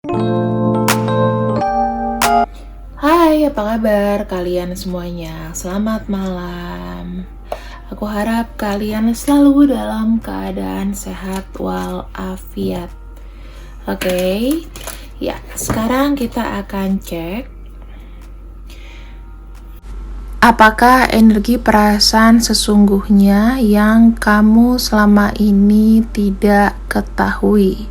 Hai, apa kabar kalian semuanya? Selamat malam. Aku harap kalian selalu dalam keadaan sehat walafiat. Oke, ya sekarang kita akan cek apakah energi perasaan sesungguhnya yang kamu selama ini tidak ketahui.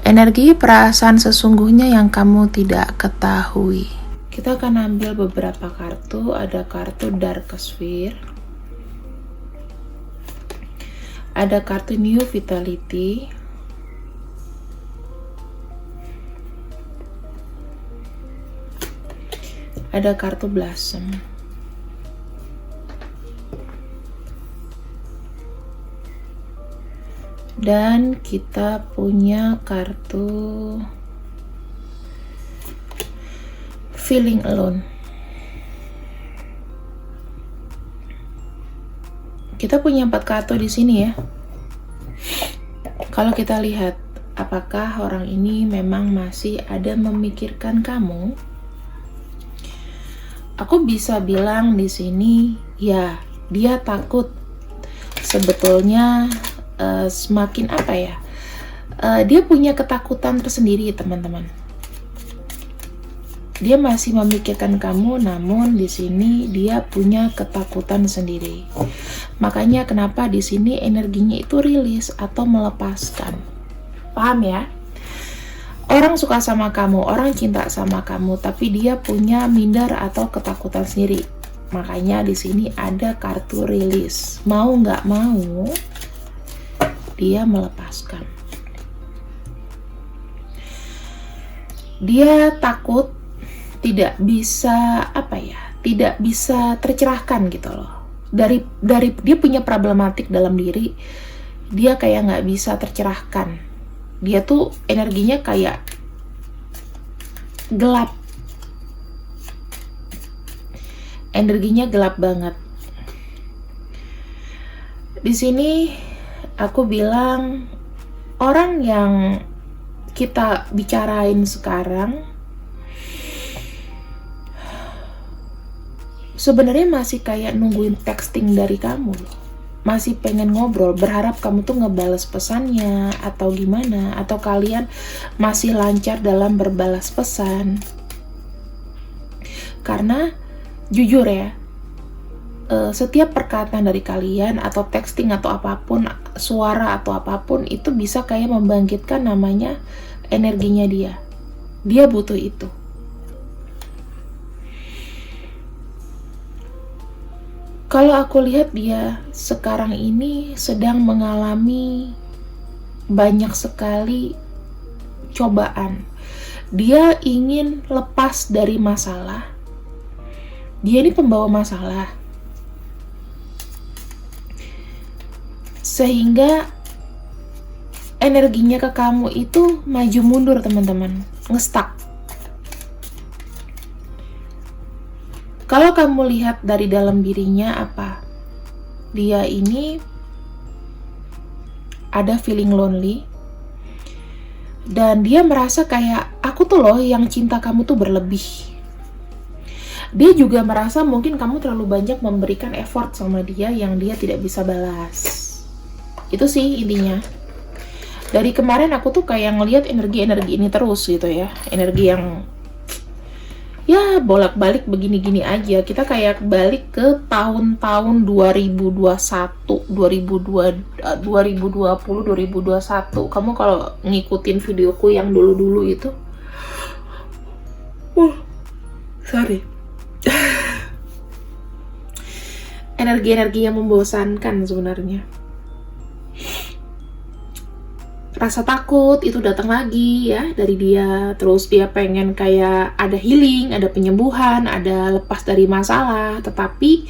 Energi perasaan sesungguhnya yang kamu tidak ketahui. Kita akan ambil beberapa kartu. Ada kartu Dark Sphere, ada kartu New Vitality, ada kartu Blossom, dan kita punya kartu Feeling Alone. Kita punya 4 kartu di sini ya. Kalau kita lihat, apakah orang ini memang masih ada memikirkan kamu? Aku bisa bilang di sini, ya, dia takut. Sebetulnya semakin apa ya? Dia punya ketakutan tersendiri, teman-teman. Dia masih memikirkan kamu, namun di sini dia punya ketakutan sendiri. Makanya kenapa di sini energinya itu rilis atau melepaskan. Paham ya? Orang suka sama kamu, orang cinta sama kamu, tapi dia punya minder atau ketakutan sendiri. Makanya di sini ada kartu rilis. Mau nggak mau, dia melepaskan. Dia takut tidak bisa tidak bisa tercerahkan gitu loh. Dari dia punya problematik dalam diri, dia kayak nggak bisa tercerahkan. Dia tuh energinya kayak gelap, energinya gelap banget. Di sini aku bilang orang yang kita bicarain sekarang sebenarnya masih kayak nungguin texting dari kamu loh. Masih pengen ngobrol, berharap kamu tuh ngebales pesannya atau gimana, atau kalian masih lancar dalam berbalas pesan. Karena jujur ya, setiap perkataan dari kalian atau texting atau apapun, suara atau apapun itu bisa kayak membangkitkan namanya energinya dia. Dia butuh itu. Kalau aku lihat dia sekarang ini sedang mengalami banyak sekali cobaan. Dia ingin lepas dari masalah. Dia ini pembawa masalah. Sehingga energinya ke kamu itu maju mundur, teman-teman. Ngestak. Kalau kamu lihat dari dalam dirinya apa? Dia ini ada feeling lonely. Dan dia merasa kayak, aku tuh loh yang cinta kamu tuh berlebih. Dia juga merasa mungkin kamu terlalu banyak memberikan effort sama dia yang dia tidak bisa balas. Itu sih intinya. Dari kemarin aku tuh kayak ngelihat energi-energi ini terus gitu ya. Energi yang ya bolak-balik begini-gini aja. Kita kayak balik ke tahun-tahun 2021, 2020, 2021. Kamu kalau ngikutin videoku yang dulu-dulu itu, sorry. Energi-energi yang membosankan sebenarnya. Rasa takut itu datang lagi ya dari dia. Terus dia pengen kayak ada healing, ada penyembuhan, ada lepas dari masalah. Tetapi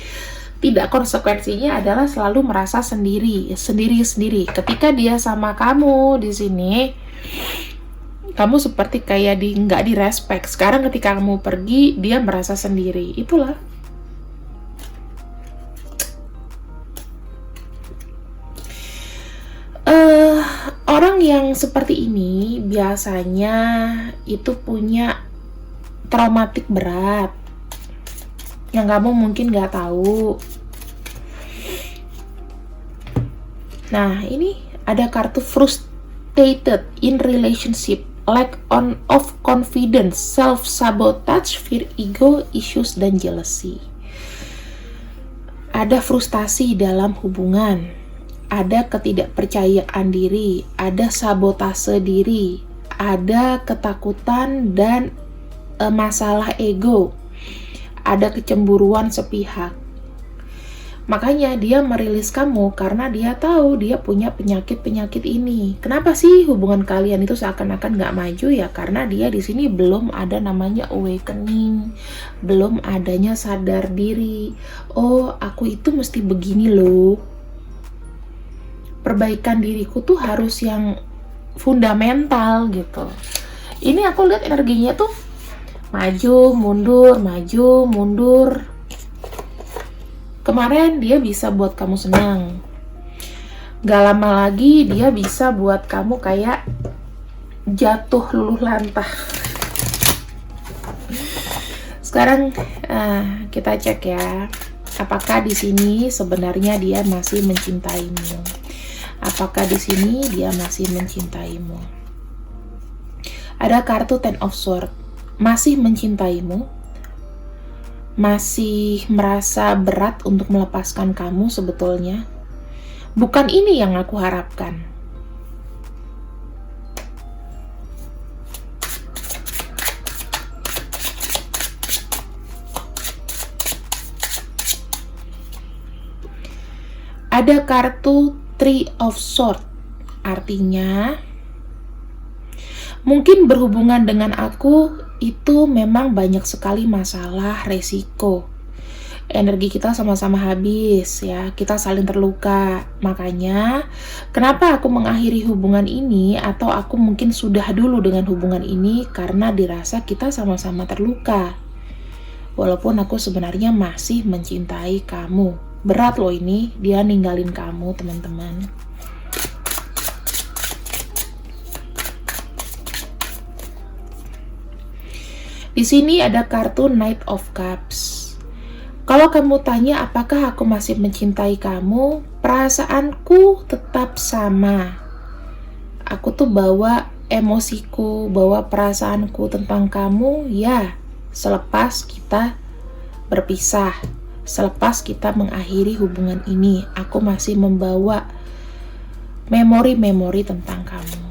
tidak, konsekuensinya adalah selalu merasa sendiri. Ketika dia sama kamu di sini, kamu seperti kayak nggak direspek. Sekarang ketika kamu pergi, dia merasa sendiri. Itulah. Orang yang seperti ini biasanya itu punya traumatik berat yang kamu mungkin gak tahu. Nah, ini ada kartu frustrated in relationship, lack of confidence, self-sabotage, fear, ego, issues, dan jealousy. Ada frustasi dalam hubungan, ada ketidakpercayaan diri, ada sabotase diri, ada ketakutan dan masalah ego, ada kecemburuan sepihak. Makanya dia merilis kamu karena dia tahu dia punya penyakit-penyakit ini. Kenapa sih hubungan kalian itu seakan-akan nggak maju ya? Karena dia di sini belum ada namanya awakening, belum adanya sadar diri. Oh, aku itu mesti begini loh. Perbaikan diriku tuh harus yang fundamental gitu. Ini aku lihat energinya tuh maju, mundur, maju, mundur. Kemarin dia bisa buat kamu senang. Gak lama lagi dia bisa buat kamu kayak jatuh luluh lantah. Sekarang kita cek ya. Apakah di sini sebenarnya dia masih mencintaimu? Apakah di sini dia masih mencintaimu? Ada kartu Ten of Swords. Masih mencintaimu? Masih merasa berat untuk melepaskan kamu sebetulnya? Bukan ini yang aku harapkan. Ada kartu Three of Swords. Artinya, mungkin berhubungan dengan aku itu memang banyak sekali masalah, resiko. Energi kita sama-sama habis ya, kita saling terluka. Makanya, kenapa aku mengakhiri hubungan ini atau aku mungkin sudah dulu dengan hubungan ini karena dirasa kita sama-sama terluka. Walaupun aku sebenarnya masih mencintai kamu. Berat loh ini, dia ninggalin kamu, teman-teman. Di sini ada kartu Knight of Cups. Kalau kamu tanya apakah aku masih mencintai kamu, perasaanku tetap sama. Aku tuh bawa emosiku, bawa perasaanku tentang kamu, ya, selepas kita berpisah, selepas kita mengakhiri hubungan ini, aku masih membawa memori-memori tentang kamu.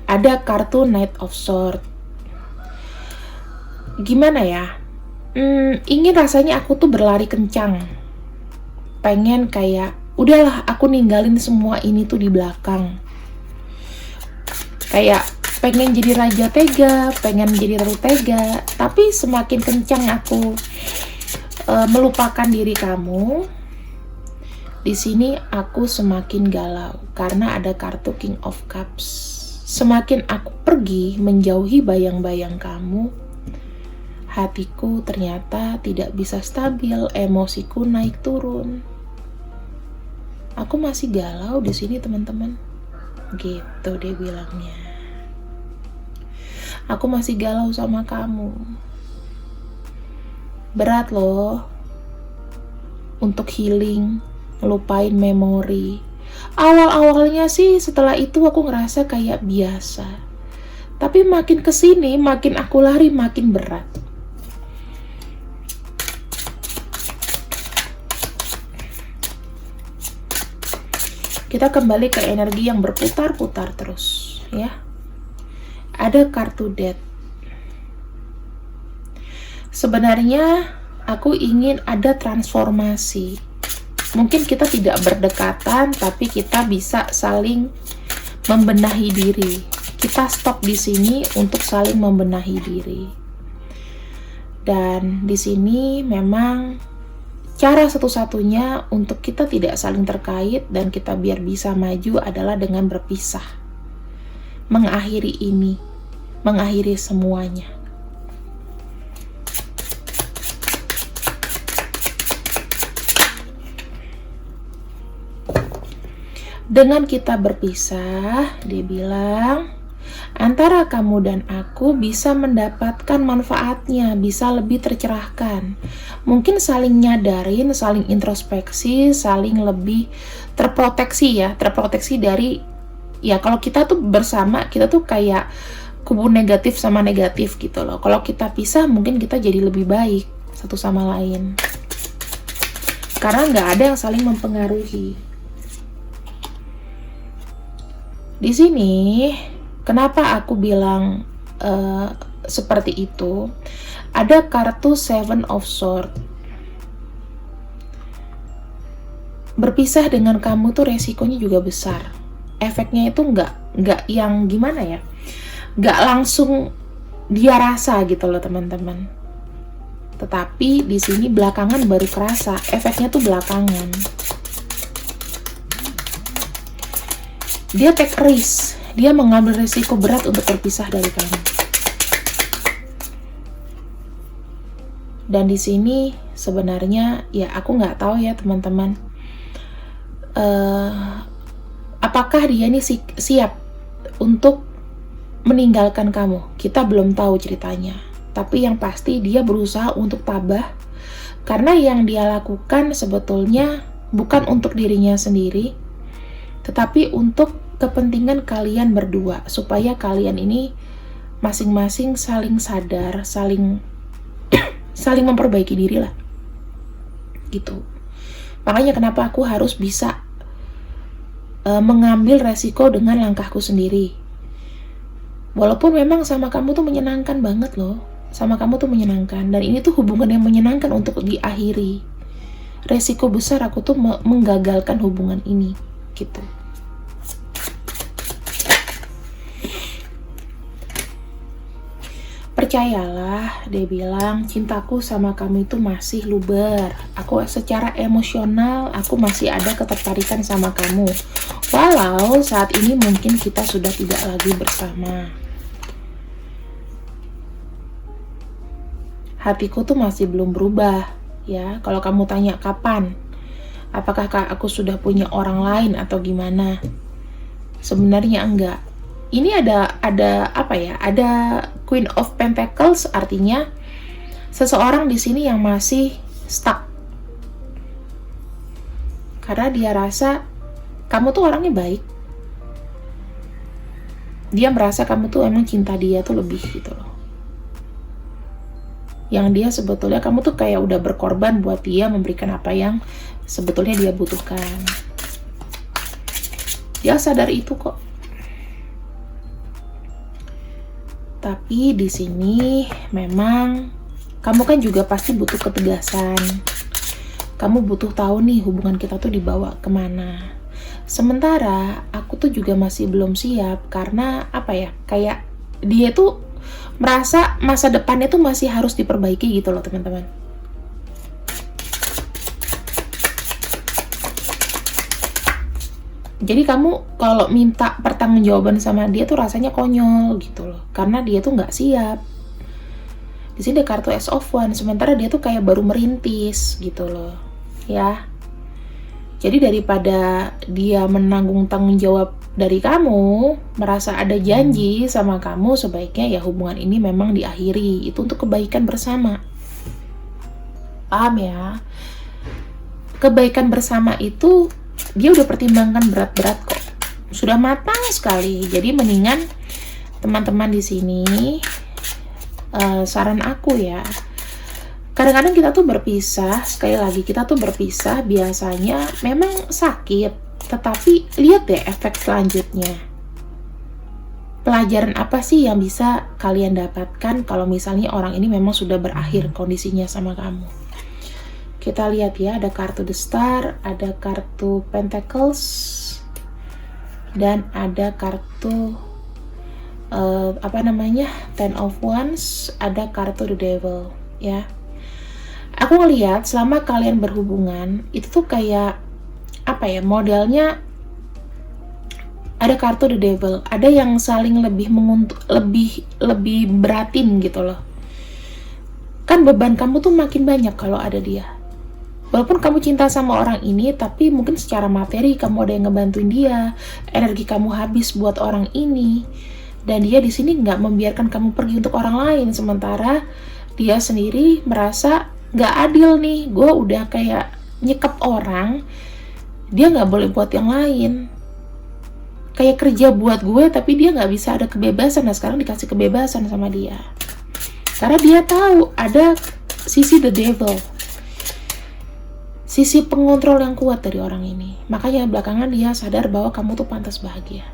Ada kartu Knight of Swords. Gimana ya? Ingin rasanya aku tuh berlari kencang. Pengen kayak, udahlah aku ninggalin semua ini tuh di belakang. Kayak pengen jadi raja tega, pengen jadi ratu tega. Tapi semakin kencang aku melupakan diri kamu, di sini aku semakin galau karena ada kartu King of Cups. Semakin aku pergi menjauhi bayang-bayang kamu, hatiku ternyata tidak bisa stabil, emosiku naik turun. Aku masih galau di sini, teman-teman. Gitu dia bilangnya. Aku masih galau sama kamu. Berat loh untuk healing, ngelupain memori. Awal-awalnya sih setelah itu aku ngerasa kayak biasa. Tapi makin kesini, makin aku lari makin berat. Kita kembali ke energi yang berputar-putar terus, ya. Ada kartu Death. Sebenarnya aku ingin ada transformasi. Mungkin kita tidak berdekatan, tapi kita bisa saling membenahi diri. Kita stop di sini untuk saling membenahi diri. Dan di sini memang cara satu-satunya untuk kita tidak saling terkait dan kita biar bisa maju adalah dengan berpisah. Mengakhiri ini, mengakhiri semuanya. Dengan kita berpisah, dia bilang, antara kamu dan aku bisa mendapatkan manfaatnya, bisa lebih tercerahkan. Mungkin saling nyadarin, saling introspeksi, saling lebih terproteksi ya, terproteksi dari, ya kalau kita tuh bersama, kita tuh kayak kubu negatif sama negatif gitu loh. Kalau kita pisah, mungkin kita jadi lebih baik satu sama lain. Karena nggak ada yang saling mempengaruhi. Di sini, kenapa aku bilang seperti itu? Ada kartu Seven of Swords. Berpisah dengan kamu tuh resikonya juga besar. Efeknya itu nggak yang gimana ya? Nggak langsung dia rasa gitu loh teman-teman. Tetapi di sini belakangan baru kerasa. Efeknya tuh belakangan. Dia take risk. Dia mengambil risiko berat untuk berpisah dari kamu. Dan di sini sebenarnya ya aku nggak tahu ya teman-teman. Apakah dia ini siap untuk meninggalkan kamu? Kita belum tahu ceritanya. Tapi yang pasti dia berusaha untuk tabah. Karena yang dia lakukan sebetulnya bukan untuk dirinya sendiri, tetapi untuk kepentingan kalian berdua, supaya kalian ini masing-masing saling sadar, saling memperbaiki diri lah gitu. Makanya kenapa aku harus bisa mengambil resiko dengan langkahku sendiri. Walaupun memang sama kamu tuh menyenangkan banget loh, sama kamu tuh menyenangkan, dan ini tuh hubungan yang menyenangkan untuk diakhiri. Resiko besar aku tuh menggagalkan hubungan ini gitu. Percayalah, dia bilang, cintaku sama kamu itu masih luber. Aku secara emosional, aku masih ada ketertarikan sama kamu. Walau saat ini mungkin kita sudah tidak lagi bersama. Hatiku tuh masih belum berubah, ya. Kalau kamu tanya kapan, apakah aku sudah punya orang lain atau gimana? Sebenarnya enggak. Ini ada apa ya? Ada Queen of Pentacles, artinya seseorang di sini yang masih stuck. Karena dia rasa kamu tuh orangnya baik. Dia merasa kamu tuh emang cinta dia tuh lebih gitu loh. Yang dia sebetulnya kamu tuh kayak udah berkorban buat dia, memberikan apa yang sebetulnya dia butuhkan. Dia sadar itu kok. Tapi di sini memang kamu kan juga pasti butuh ketegasan. Kamu butuh tahu nih hubungan kita tuh dibawa kemana. Sementara aku tuh juga masih belum siap karena apa ya, kayak dia tuh merasa masa depannya tuh masih harus diperbaiki gitu loh teman-teman. Jadi kamu kalau minta pertanggungjawaban sama dia tuh rasanya konyol gitu loh, karena dia tuh nggak siap. Di sini ada kartu Ace of Wands, sementara dia tuh kayak baru merintis gitu loh, ya. Jadi daripada dia menanggung tanggung jawab dari kamu, merasa ada janji sama kamu, sebaiknya ya hubungan ini memang diakhiri. Itu untuk kebaikan bersama. Paham ya? Kebaikan bersama itu dia udah pertimbangkan berat-berat kok. Sudah matang sekali. Jadi mendingan teman-teman di sini, saran aku ya, kadang-kadang kita tuh berpisah, sekali lagi kita tuh berpisah biasanya memang sakit, tetapi lihat deh efek selanjutnya. Pelajaran apa sih yang bisa kalian dapatkan kalau misalnya orang ini memang sudah berakhir kondisinya sama kamu? Kita lihat ya, ada kartu The Star, ada kartu Pentacles, dan ada kartu Ten of Wands, ada kartu The Devil ya. Aku ngelihat selama kalian berhubungan itu tuh kayak apa ya, modelnya ada kartu The Devil, ada yang saling lebih lebih beratin gitu loh. Kan beban kamu tuh makin banyak kalau ada dia. Walaupun kamu cinta sama orang ini, tapi mungkin secara materi kamu ada yang ngebantuin dia, energi kamu habis buat orang ini, dan dia di sini nggak membiarkan kamu pergi untuk orang lain, sementara dia sendiri merasa nggak adil nih, gue udah kayak nyekep orang, dia nggak boleh buat yang lain, kayak kerja buat gue tapi dia nggak bisa ada kebebasan. Nah sekarang dikasih kebebasan sama dia, karena dia tahu ada sisi the devil, sisi pengontrol yang kuat dari orang ini. Makanya belakangan dia sadar bahwa kamu tuh pantas bahagia.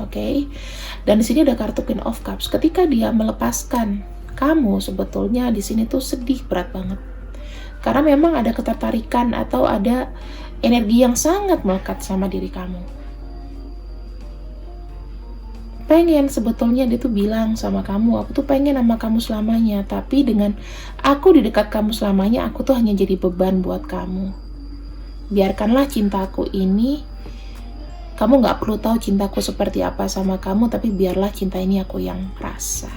Oke? Dan di sini ada kartu Queen of Cups. Ketika dia melepaskan kamu, sebetulnya di sini tuh sedih berat banget. Karena memang ada ketertarikan atau ada energi yang sangat melekat sama diri kamu. Pengen sebetulnya dia tuh bilang sama kamu, aku tuh pengen sama kamu selamanya, tapi dengan aku di dekat kamu selamanya, aku tuh hanya jadi beban buat kamu. Biarkanlah cintaku ini, kamu gak perlu tahu cintaku seperti apa sama kamu, tapi biarlah cinta ini aku yang rasa.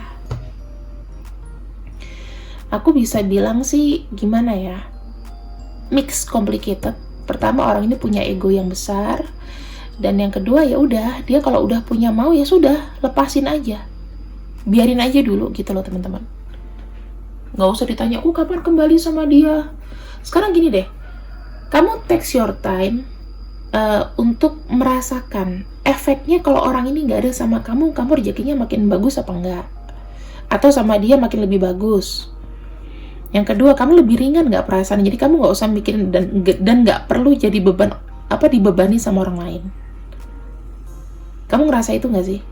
Aku bisa bilang sih, gimana ya, mix complicated. Pertama, orang ini punya ego yang besar, dan yang kedua ya udah, dia kalau udah punya mau ya sudah, lepasin aja, biarin aja dulu gitu loh teman-teman. Nggak usah ditanya, kapan kembali sama dia. Sekarang gini deh, kamu take your time untuk merasakan efeknya kalau orang ini nggak ada sama kamu rezekinya makin bagus apa enggak, atau sama dia makin lebih bagus. Yang kedua, kamu lebih ringan nggak perasaan, jadi kamu nggak usah mikirin dan nggak perlu jadi beban dibebani sama orang lain. Kamu ngerasa itu gak sih?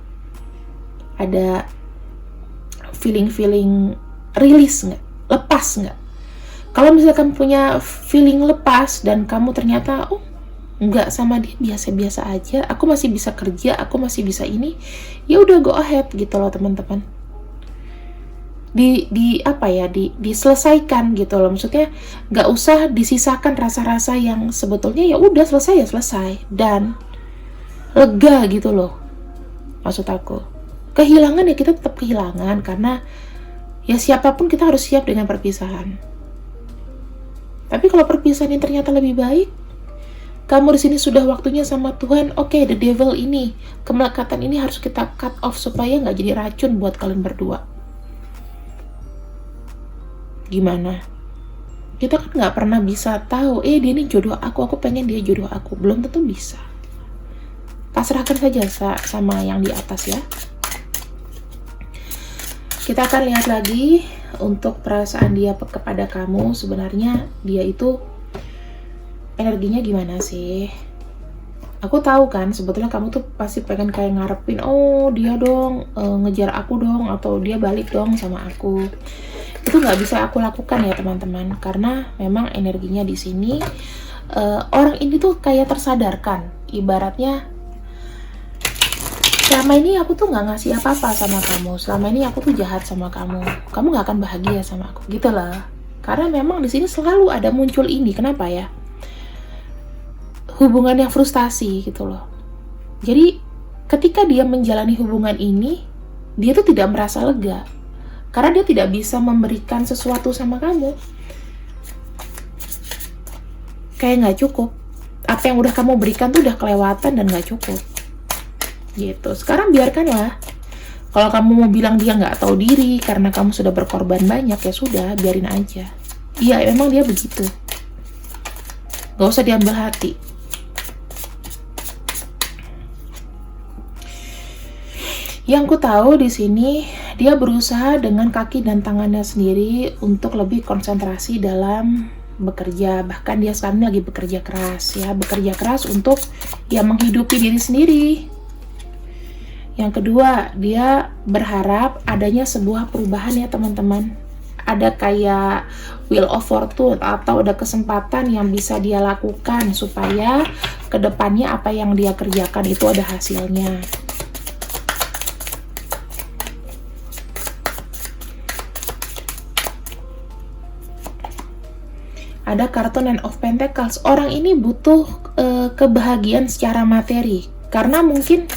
Ada feeling release gak? Lepas gak? Kalau misalkan punya feeling lepas dan kamu ternyata enggak, sama dia biasa-biasa aja, aku masih bisa kerja, aku masih bisa ini, ya udah go ahead gitu loh teman-teman. Diselesaikan gitu loh, maksudnya nggak usah disisakan rasa-rasa yang sebetulnya ya udah selesai dan lega gitu loh. Maksud aku, kehilangan ya kita tetap kehilangan, karena ya siapapun kita harus siap dengan perpisahan. Tapi kalau perpisahan ini ternyata lebih baik, kamu di sini sudah waktunya sama Tuhan. Oke, the devil ini, kemelekatan ini harus kita cut off supaya nggak jadi racun buat kalian berdua. Gimana? Kita kan nggak pernah bisa tahu, dia ini jodoh aku pengen dia jodoh aku. Belum tentu bisa. Pasrahkan saja sama yang di atas ya. Kita akan lihat lagi untuk perasaan dia kepada kamu. Sebenarnya dia itu energinya gimana sih? Aku tahu kan sebetulnya kamu tuh pasti pengen kayak ngarepin, dia dong ngejar aku dong, atau dia balik dong sama aku. Itu nggak bisa aku lakukan ya teman-teman, karena memang energinya di sini orang ini tuh kayak tersadarkan, ibaratnya selama ini aku tuh nggak ngasih apa-apa sama kamu, selama ini aku tuh jahat sama kamu nggak akan bahagia sama aku gitu lah. Karena memang di sini selalu ada muncul ini, kenapa ya, hubungan yang frustasi gitu loh. Jadi ketika dia menjalani hubungan ini, dia tuh tidak merasa lega, karena dia tidak bisa memberikan sesuatu sama kamu, kayak nggak cukup. Apa yang udah kamu berikan tuh udah kelewatan dan nggak cukup gitu. Sekarang biarkanlah. Kalau kamu mau bilang dia nggak tahu diri karena kamu sudah berkorban banyak, ya sudah, biarin aja. Iya, memang dia begitu, nggak usah diambil hati. Yang ku tahu di sini, dia berusaha dengan kaki dan tangannya sendiri untuk lebih konsentrasi dalam bekerja. Bahkan dia sekarang lagi bekerja keras untuk ya menghidupi diri sendiri. Yang kedua, dia berharap adanya sebuah perubahan ya teman-teman. Ada kayak wheel of fortune atau ada kesempatan yang bisa dia lakukan supaya kedepannya apa yang dia kerjakan itu ada hasilnya. Ada kartu Nine of Pentacles. Orang ini butuh kebahagiaan secara materi, karena mungkin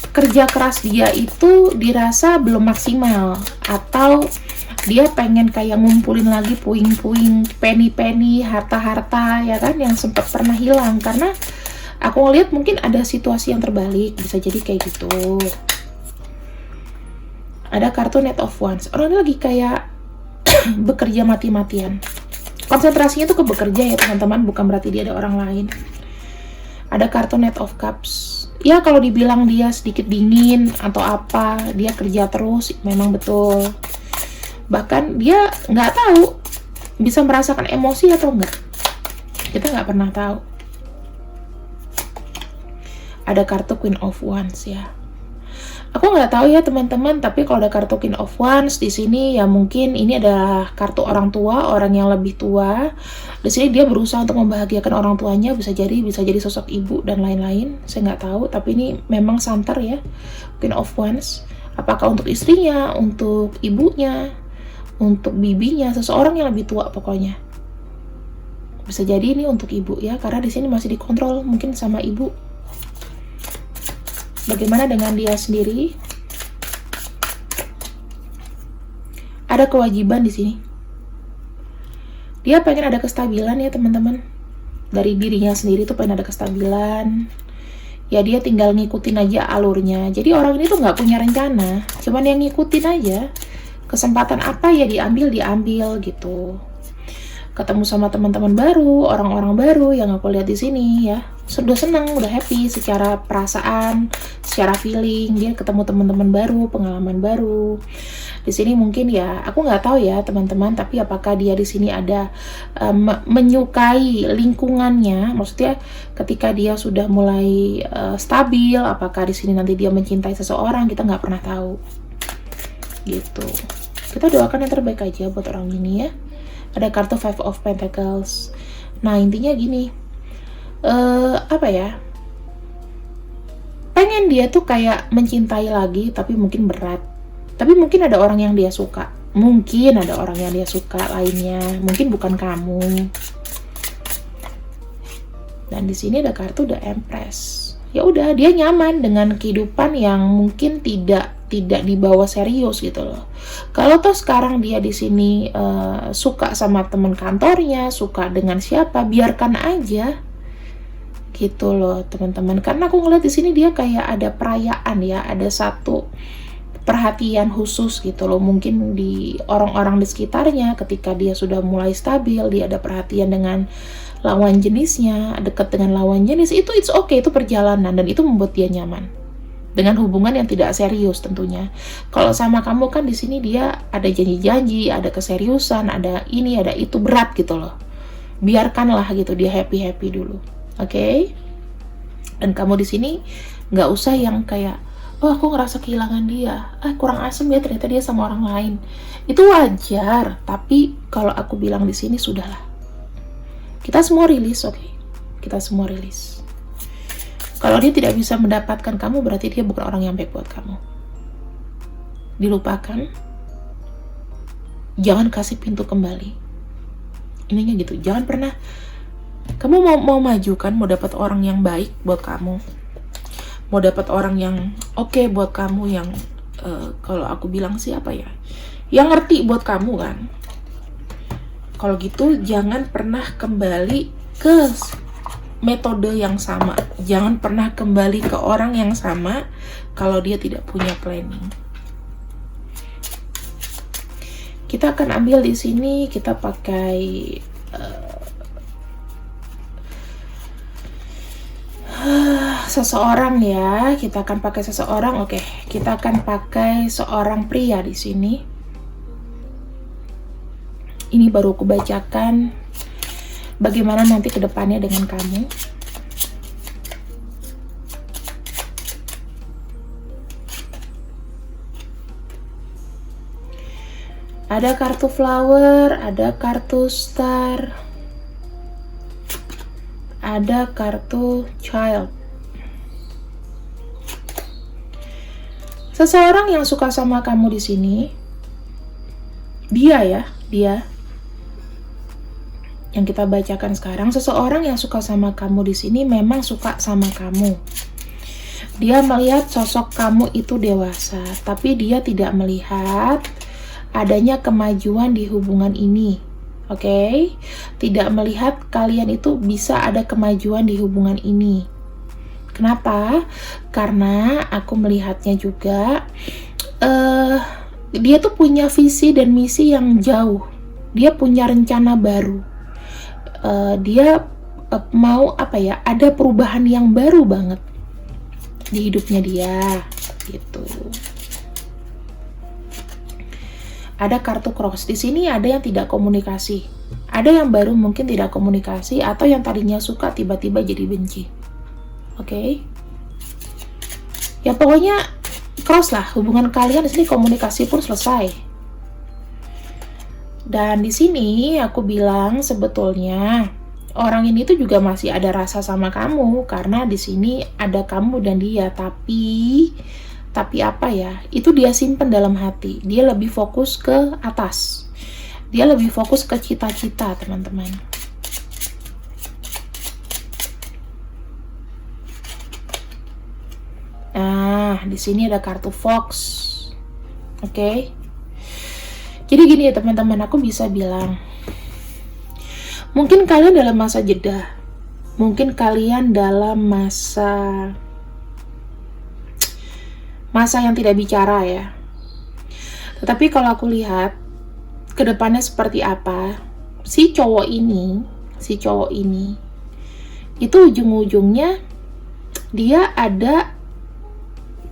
kerja keras dia itu dirasa belum maksimal, atau Dia pengen kayak ngumpulin lagi puing-puing, penny-penny, harta-harta ya kan yang sempat pernah hilang, karena aku ngeliat mungkin ada situasi yang terbalik, bisa jadi kayak gitu. Ada kartu Knight of Wands. Orang ini lagi kayak bekerja mati-matian. Konsentrasinya tuh ke bekerja ya teman-teman, bukan berarti dia ada orang lain. Ada kartu Knight of Cups. Ya kalau dibilang dia sedikit dingin atau apa, dia kerja terus, memang betul. Bahkan dia nggak tahu bisa merasakan emosi atau enggak. Kita nggak pernah tahu. Ada kartu Queen of Wands ya. Aku nggak tahu ya teman-teman, tapi kalau ada kartu Queen of Wands di sini ya mungkin ini adalah kartu orang tua, orang yang lebih tua. Di sini dia berusaha untuk membahagiakan orang tuanya, bisa jadi sosok ibu dan lain-lain. Saya nggak tahu, tapi ini memang santer ya, Queen of Wands. Apakah untuk istrinya, untuk ibunya, untuk bibinya, seseorang yang lebih tua pokoknya. Bisa jadi ini untuk ibu ya, karena di sini masih dikontrol mungkin sama ibu. Bagaimana dengan dia sendiri? Ada kewajiban di sini. Dia pengen ada kestabilan ya teman-teman. Dari dirinya sendiri tuh pengen ada kestabilan. Ya dia tinggal ngikutin aja alurnya. Jadi orang ini tuh nggak punya rencana, cuman yang ngikutin aja. Kesempatan apa ya diambil gitu. Ketemu sama teman-teman baru, orang-orang baru yang aku lihat di sini ya. Sudah senang, udah happy secara perasaan, secara feeling. Dia ketemu teman-teman baru, pengalaman baru. Di sini mungkin ya, aku nggak tahu ya teman-teman, tapi apakah dia di sini ada menyukai lingkungannya? Maksudnya ketika dia sudah mulai stabil, apakah di sini nanti dia mencintai seseorang? Kita nggak pernah tahu. Gitu. Kita doakan yang terbaik aja buat orang ini ya. Ada kartu Five of Pentacles. Nah intinya gini, apa ya? Pengen dia tuh kayak mencintai lagi, tapi mungkin berat. Tapi mungkin ada orang yang dia suka. Mungkin ada orang yang dia suka lainnya. Mungkin bukan kamu. Dan di sini ada kartu The Empress. Ya udah, dia nyaman dengan kehidupan yang mungkin tidak dibawa serius gitu loh. Kalau toh sekarang dia di sini suka sama teman kantornya, suka dengan siapa, biarkan aja gitu loh teman-teman. Karena aku ngeliat di sini dia kayak ada perayaan ya, ada satu perhatian khusus gitu loh. Mungkin di orang-orang di sekitarnya ketika dia sudah mulai stabil, dia ada perhatian dengan lawan jenisnya, dekat dengan lawan jenis, itu it's okay, itu perjalanan dan itu membuat dia nyaman dengan hubungan yang tidak serius tentunya. Kalau sama kamu kan di sini dia ada janji-janji, ada keseriusan, ada ini, ada itu, berat gitu loh. Biarkanlah gitu dia happy dulu, oke? Dan kamu di sini nggak usah yang kayak, oh aku ngerasa kehilangan dia, kurang asem ya ternyata dia sama orang lain. Itu wajar, tapi kalau aku bilang di sini sudahlah. Kita semua rilis, oke? Kita semua rilis. Kalau dia tidak bisa mendapatkan kamu, berarti dia bukan orang yang baik buat kamu. Dilupakan. Jangan kasih pintu kembali. Ininya gitu. Jangan pernah. Kamu mau maju kan, mau dapat orang yang baik buat kamu. Mau dapat orang yang oke buat kamu, yang kalau aku bilang sih apa ya? Yang ngerti buat kamu kan. Kalau gitu jangan pernah kembali ke metode yang sama. Jangan pernah kembali ke orang yang sama kalau dia tidak punya planning. Kita akan ambil di sini, kita pakai seseorang ya. Kita akan pakai seseorang. Oke, kita akan pakai seorang pria di sini. Ini baru aku bacakan bagaimana nanti kedepannya dengan kamu. Ada kartu flower, ada kartu star, ada kartu child. Seseorang yang suka sama kamu di sini, dia yang kita bacakan sekarang, seseorang yang suka sama kamu di sini memang suka sama kamu. Dia melihat sosok kamu itu dewasa, tapi dia tidak melihat adanya kemajuan di hubungan ini. Oke, tidak melihat kalian itu bisa ada kemajuan di hubungan ini. Kenapa? Karena aku melihatnya juga dia tuh punya visi dan misi yang jauh. Dia punya rencana baru. Dia mau ada perubahan yang baru banget di hidupnya dia, gitu. Ada kartu cross. Di sini ada yang tidak komunikasi. Ada yang baru mungkin tidak komunikasi, atau yang tadinya suka tiba-tiba jadi benci. Oke. Ya pokoknya cross lah, hubungan kalian di sini komunikasi pun selesai. Dan di sini aku bilang sebetulnya orang ini tuh juga masih ada rasa sama kamu, karena di sini ada kamu dan dia, tapi apa ya, itu dia simpen dalam hati. Dia lebih fokus ke atas. Dia lebih fokus ke cita-cita, teman-teman. Nah, di sini ada kartu Fox. Oke. Jadi gini ya, teman-teman, aku bisa bilang, mungkin kalian dalam masa jeda. Mungkin kalian dalam masa yang tidak bicara ya. Tetapi kalau aku lihat ke depannya seperti apa, si cowok ini itu ujung-ujungnya dia ada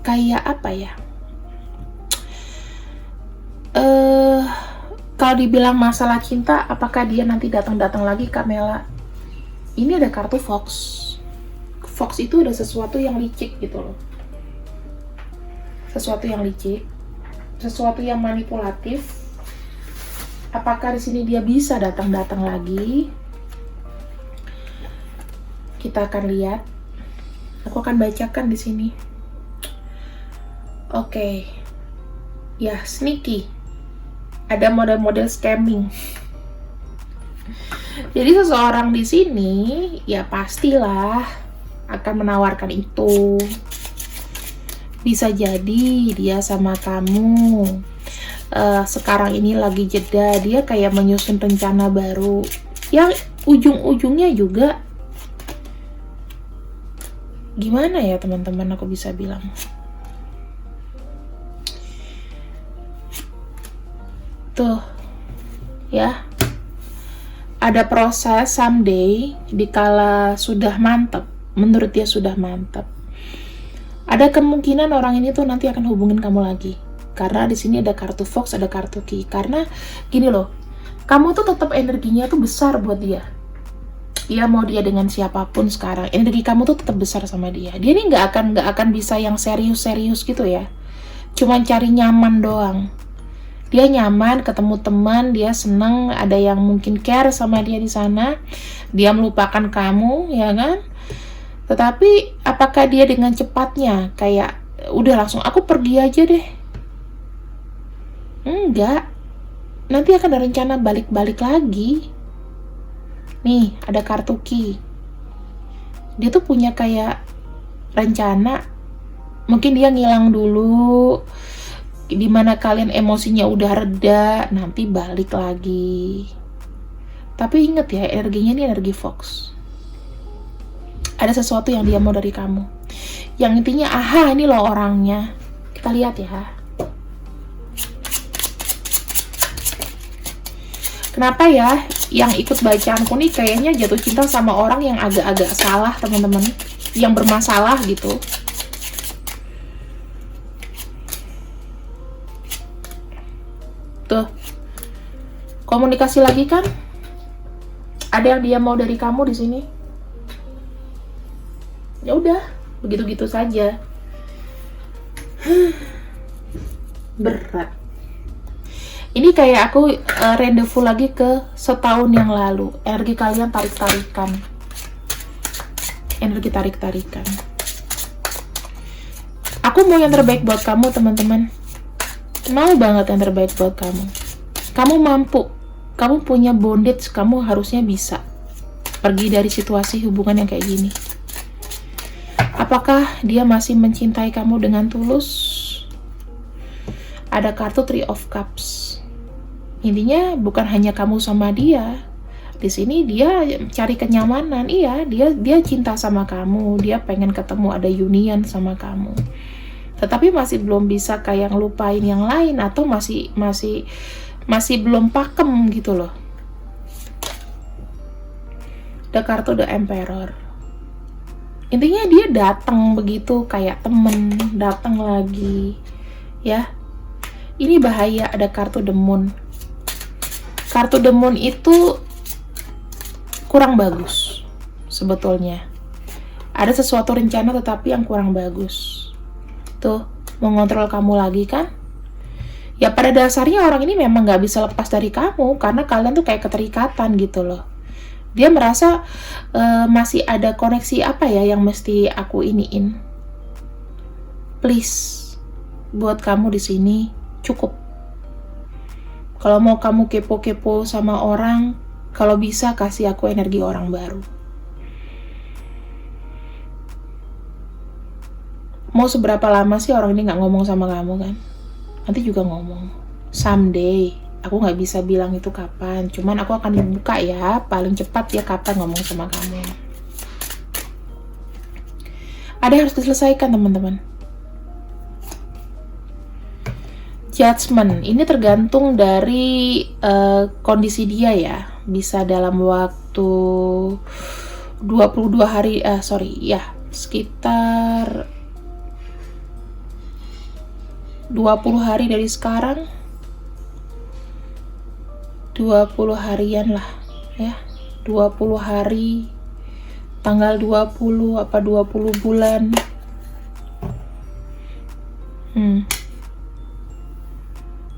kayak apa ya? Kalau dibilang masalah cinta, apakah dia nanti datang lagi, Kak Mela? Ini ada kartu Fox. Fox itu ada sesuatu yang licik gitu loh. Sesuatu yang licik, sesuatu yang manipulatif. Apakah di sini dia bisa datang lagi? Kita akan lihat. Aku akan bacakan di sini. Oke. Ya, sneaky. Ada model-model scamming. Jadi seseorang di sini ya pastilah akan menawarkan itu. Bisa jadi dia sama kamu sekarang ini lagi jeda, dia kayak menyusun rencana baru yang ujung-ujungnya juga gimana ya, teman-teman, aku bisa bilang tuh ya, ada proses someday dikala sudah mantap, menurut dia sudah mantap. Ada kemungkinan orang ini tuh nanti akan hubungin kamu lagi. Karena di sini ada kartu Fox, ada kartu Key. Karena gini loh, kamu tuh tetap energinya tuh besar buat dia. Ya mau dia dengan siapapun sekarang, energi kamu tuh tetap besar sama dia. Dia ini nggak akan bisa yang serius gitu ya. Cuman cari nyaman doang. Dia nyaman, ketemu teman, dia seneng, ada yang mungkin care sama dia di sana. Dia melupakan kamu, ya kan? Tetapi apakah dia dengan cepatnya kayak udah langsung aku pergi aja deh? Enggak. Nanti akan ada rencana balik-balik lagi. Nih, ada kartu Key. Dia tuh punya kayak rencana. Mungkin dia ngilang dulu, dimana kalian emosinya udah reda, nanti balik lagi. Tapi inget ya, energinya ini energi Fox. Ada sesuatu yang dia mau dari kamu. Yang intinya, aha, ini loh orangnya. Kita lihat ya. Kenapa ya yang ikut bacaanku nih kayaknya jatuh cinta sama orang yang agak-agak salah, teman-teman. Yang bermasalah gitu. Tuh. Komunikasi lagi kan? Ada yang dia mau dari kamu di sini. Ya udah, begitu-gitu saja. Berat. Ini kayak aku rendezvous lagi ke setahun yang lalu. Energi kalian tarik-tarikan. Energi tarik-tarikan. Aku mau yang terbaik buat kamu, teman-teman. Mau banget yang terbaik buat kamu. Kamu mampu. Kamu punya bondage, kamu harusnya bisa pergi dari situasi hubungan yang kayak gini. Apakah dia masih mencintai kamu dengan tulus? Ada kartu Three of Cups. Intinya bukan hanya kamu sama dia. Di sini dia cari kenyamanan. Iya, dia cinta sama kamu, dia pengen ketemu, ada union sama kamu. Tetapi masih belum bisa kayak ngelupain yang lain, atau masih belum pakem gitu loh. Ada kartu The Emperor. Intinya dia datang begitu kayak temen, datang lagi, ya. Ini bahaya, ada kartu The Moon. Kartu The Moon itu kurang bagus sebetulnya. Ada sesuatu rencana tetapi yang kurang bagus. Tuh, mengontrol kamu lagi kan? Ya pada dasarnya orang ini memang gak bisa lepas dari kamu, karena kalian tuh kayak keterikatan gitu loh. Dia merasa masih ada koneksi apa ya yang mesti aku iniin. Please, buat kamu di sini cukup. Kalau mau kamu kepo-kepo sama orang, kalau bisa kasih aku energi orang baru. Mau seberapa lama sih orang ini nggak ngomong sama kamu kan? Nanti juga ngomong. Someday. Aku nggak bisa bilang itu kapan. Cuman aku akan buka ya. Paling cepat ya kapan ngomong sama kamu. Ada yang harus diselesaikan teman-teman. Judgment. Ini tergantung dari kondisi dia ya. Bisa dalam waktu 22 hari. Sekitar 20 hari dari sekarang, 20 harian lah ya, 20 hari, tanggal 20 apa 20 bulan.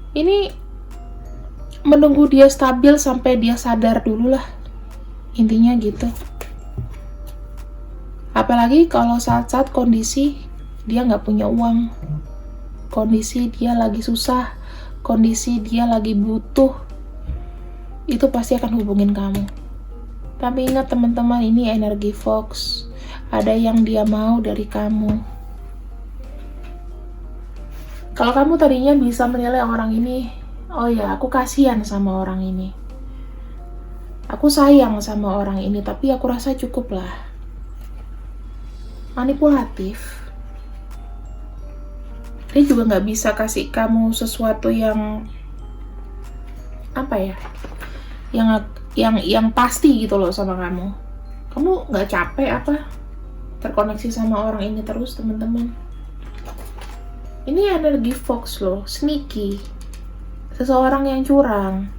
Ini menunggu dia stabil sampai dia sadar dulu lah, intinya gitu. Apalagi kalau saat-saat kondisi dia nggak punya uang, kondisi dia lagi susah, kondisi dia lagi butuh, itu pasti akan hubungin kamu. Tapi ingat teman-teman, ini energi Fox. Ada yang dia mau dari kamu. Kalau kamu tadinya bisa menilai orang ini, oh ya aku kasihan sama orang ini, aku sayang sama orang ini, tapi aku rasa cukup lah. Manipulatif. Dia juga nggak bisa kasih kamu sesuatu yang apa ya, yang pasti gitu loh sama kamu. Kamu nggak capek apa terkoneksi sama orang ini terus teman-teman? Ini energi Fox loh, sneaky, seseorang yang curang.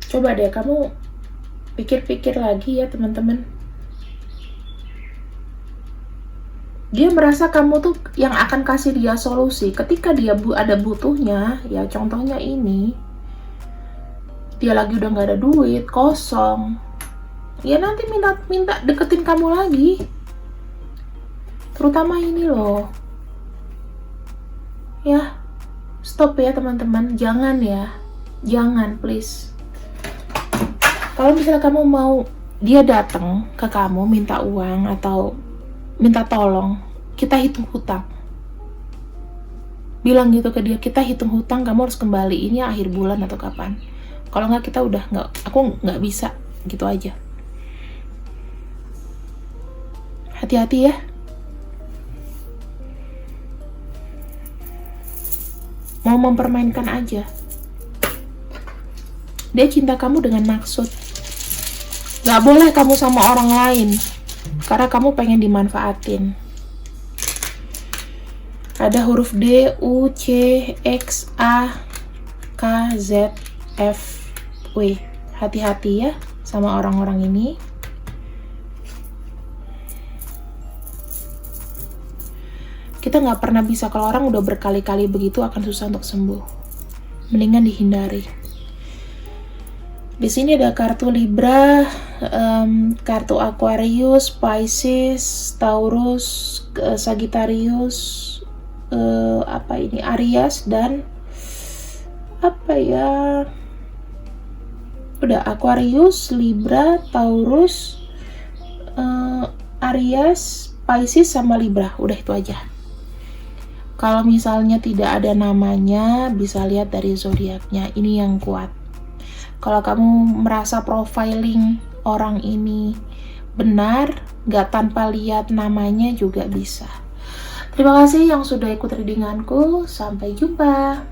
Coba deh kamu pikir-pikir lagi ya teman-teman. Dia merasa kamu tuh yang akan kasih dia solusi ketika dia ada butuhnya. Ya contohnya ini, dia lagi udah gak ada duit, kosong, ya nanti minta deketin kamu lagi. Terutama ini loh. Ya stop ya teman-teman, jangan ya, jangan please. Kalau misalnya kamu mau dia datang ke kamu minta uang atau minta tolong, kita hitung hutang. Bilang gitu ke dia, kita hitung hutang, kamu harus kembaliinnya akhir bulan atau kapan. Kalau nggak kita udah nggak, aku nggak bisa, gitu aja. Hati-hati ya. Mau mempermainkan aja. Dia cinta kamu dengan maksud. Nggak boleh kamu sama orang lain, karena kamu pengen dimanfaatin. Ada huruf D, U, C, X, A, K, Z, F, W. Hati-hati ya sama orang-orang ini. Kita nggak pernah bisa, kalau orang udah berkali-kali begitu akan susah untuk sembuh. Mendingan dihindari. Di sini ada kartu Libra, kartu Aquarius, Pisces, Taurus, Sagittarius, Aries, dan udah Aquarius, Libra, Taurus, Aries, Pisces sama Libra. Udah itu aja. Kalau misalnya tidak ada namanya, bisa lihat dari zodiaknya. Ini yang kuat. Kalau kamu merasa profiling orang ini benar, nggak tanpa lihat namanya juga bisa. Terima kasih yang sudah ikut readinganku. Sampai jumpa.